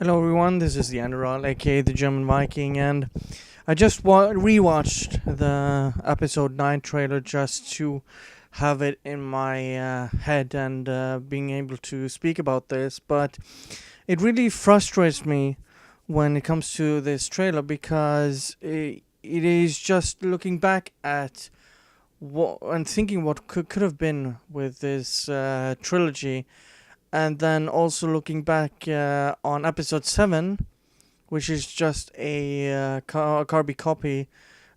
Hello everyone, this is the Andral, aka the German Viking, and I just rewatched the episode 9 trailer just to have it in my head and being able to speak about this. But it really frustrates me when it comes to this trailer because it is just looking back at what and thinking what could have been with this trilogy, and then also looking back on episode 7, which is just a carbon copy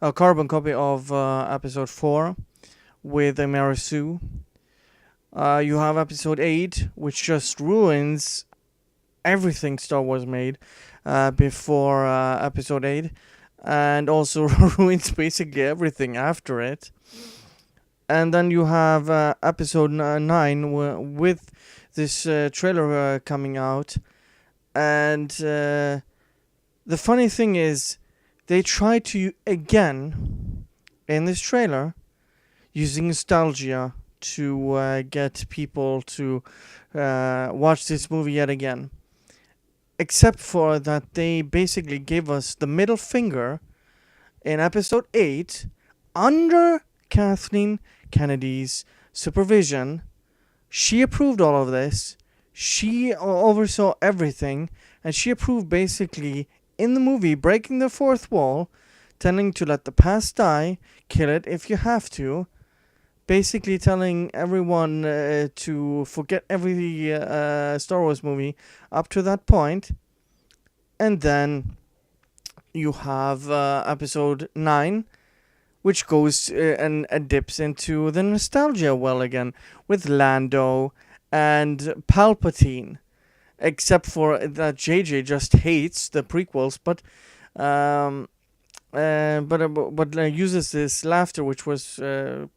of episode 4 with Mary Sue. You have episode 8, which just ruins everything Star Wars made before episode 8, and also ruins basically everything after it. And then you have episode 9 with this trailer coming out. And the funny thing is, they try to, again, in this trailer, using nostalgia to get people to watch this movie yet again. Except for that they basically gave us the middle finger in episode 8 under Kathleen Kennedy's supervision. She approved all of this. She oversaw everything, and she approved basically in the movie breaking the fourth wall, telling to let the past die, kill it if you have to, basically telling everyone to forget every Star Wars movie up to that point. And then you have episode 9, which goes and dips into the nostalgia well again with Lando and Palpatine, except for that JJ just hates the prequels, but uses this laughter, which was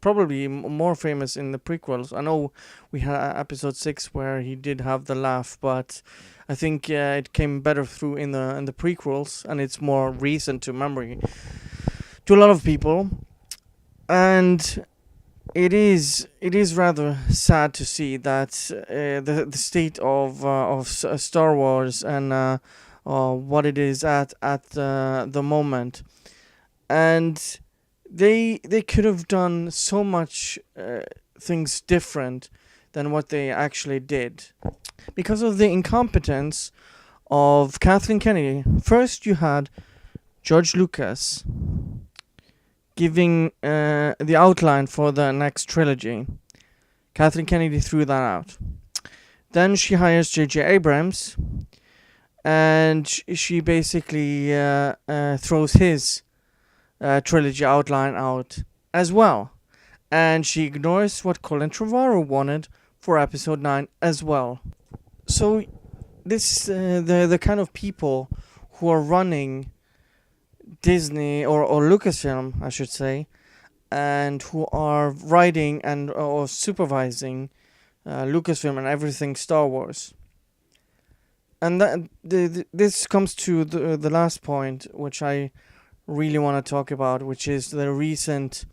probably more famous in the prequels. I know we had episode 6 where he did have the laugh, but I think it came better through in the prequels, and it's more recent to memory to a lot of people. And it is rather sad to see that the state of Star Wars and what it is at the moment. And they could have done so much things different than what they actually did because of the incompetence of Kathleen Kennedy. First, you had George Lucas giving the outline for the next trilogy. Kathleen Kennedy threw that out. Then she hires J.J. Abrams, and she basically throws his trilogy outline out as well. And she ignores what Colin Trevorrow wanted for episode 9 as well. So this the kind of people who are running Disney or Lucasfilm, I should say, and who are writing and or supervising Lucasfilm and everything Star Wars. And this comes to the last point, which I really want to talk about, which is the recent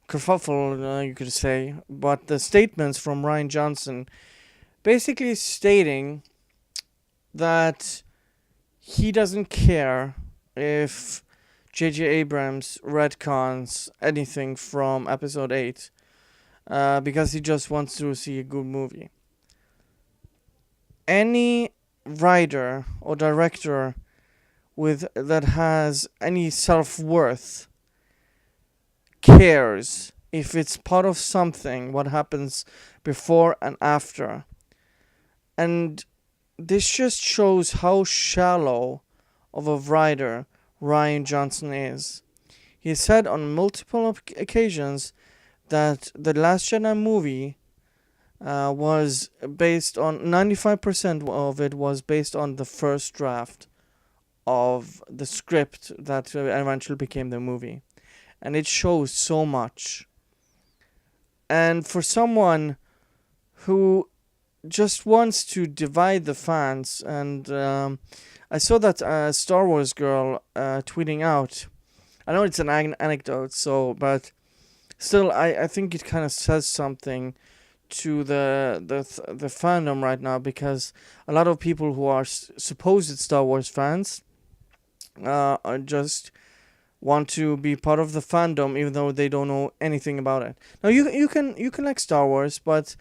kerfuffle, you could say, but the statements from Rian Johnson basically stating that he doesn't care if J.J. Abrams retcons anything from episode 8 because he just wants to see a good movie. Any writer or director that has any self-worth cares if it's part of something, what happens before and after. And this just shows how shallow of a writer Rian Johnson is. He said on multiple occasions that the Last Jedi movie was based on 95% of it was based on the first draft of the script that eventually became the movie, and it shows so much. And for someone who just wants to divide the fans, and I saw that Star Wars girl tweeting out. I know it's an anecdote, but still, I think it kind of says something to the fandom right now, because a lot of people who are supposed Star Wars fans are just want to be part of the fandom, even though they don't know anything about it. Now you can like Star Wars, but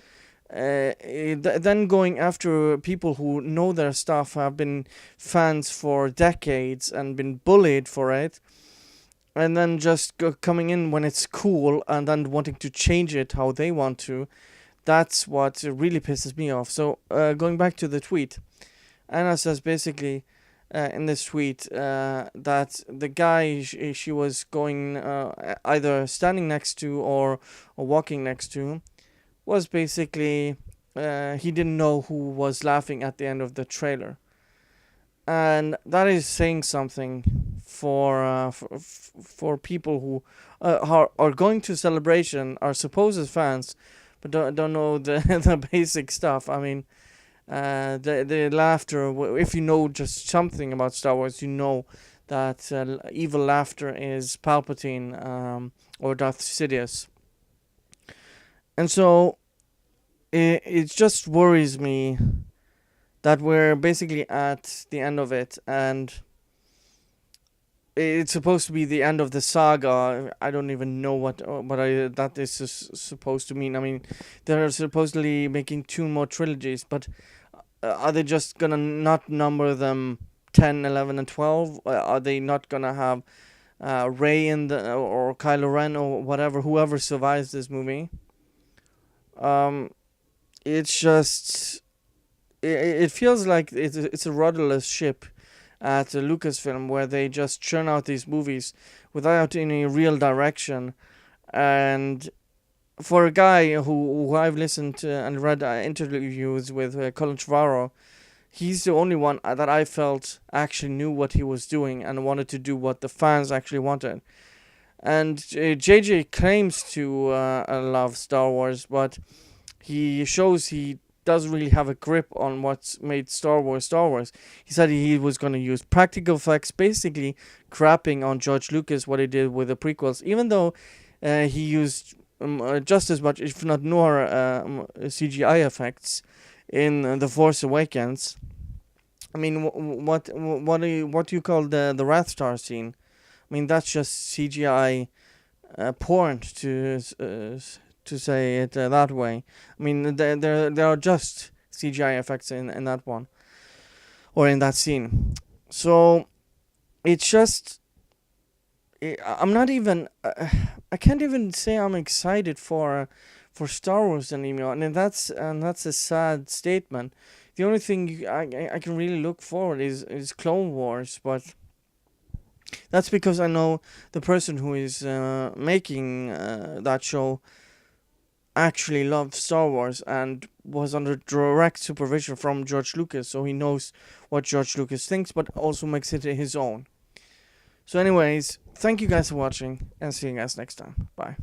then going after people who know their stuff, have been fans for decades and been bullied for it, and then just coming in when it's cool and then wanting to change it how they want to, that's what really pisses me off. So going back to the tweet, Anna says basically in this tweet that the guy she was going either standing next to or walking next to was basically he didn't know who was laughing at the end of the trailer, and that is saying something for people who are going to celebration, are supposed fans, but don't know the the basic stuff. I mean, the laughter. If you know just something about Star Wars, you know that evil laughter is Palpatine or Darth Sidious, and so it just worries me that we're basically at the end of it, and it's supposed to be the end of the saga. I don't even know what that is supposed to mean. I mean, they're supposedly making 2 more trilogies, but are they just gonna not number them 10, 11, and 12? Are they not gonna have Rey in the or Kylo Ren or whatever, whoever survives this movie? It's just it feels like it's a rudderless ship at Lucasfilm, where they just churn out these movies without any real direction. And for a guy who I've listened to and read interviews with Colin Trevorrow, he's the only one that I felt actually knew what he was doing and wanted to do what the fans actually wanted. And JJ claims to love Star Wars, but he shows he doesn't really have a grip on what's made Star Wars Star Wars. He said he was going to use practical effects, basically crapping on George Lucas what he did with the prequels, even though he used just as much, if not more, CGI effects in The Force Awakens. I mean, what do you call the Wrath Star scene? I mean, that's just CGI porn to say it that way. I mean, there are just CGI effects in that one, or in that scene. So it's just I'm not even I can't even say I'm excited for Star Wars anymore, and that's a sad statement. The only thing I can really look forward is Clone Wars, but that's because I know the person who is making that show actually loved Star Wars and was under direct supervision from George Lucas, so he knows what George Lucas thinks, but also makes it his own. So anyways, thank you guys for watching, and see you guys next time. Bye.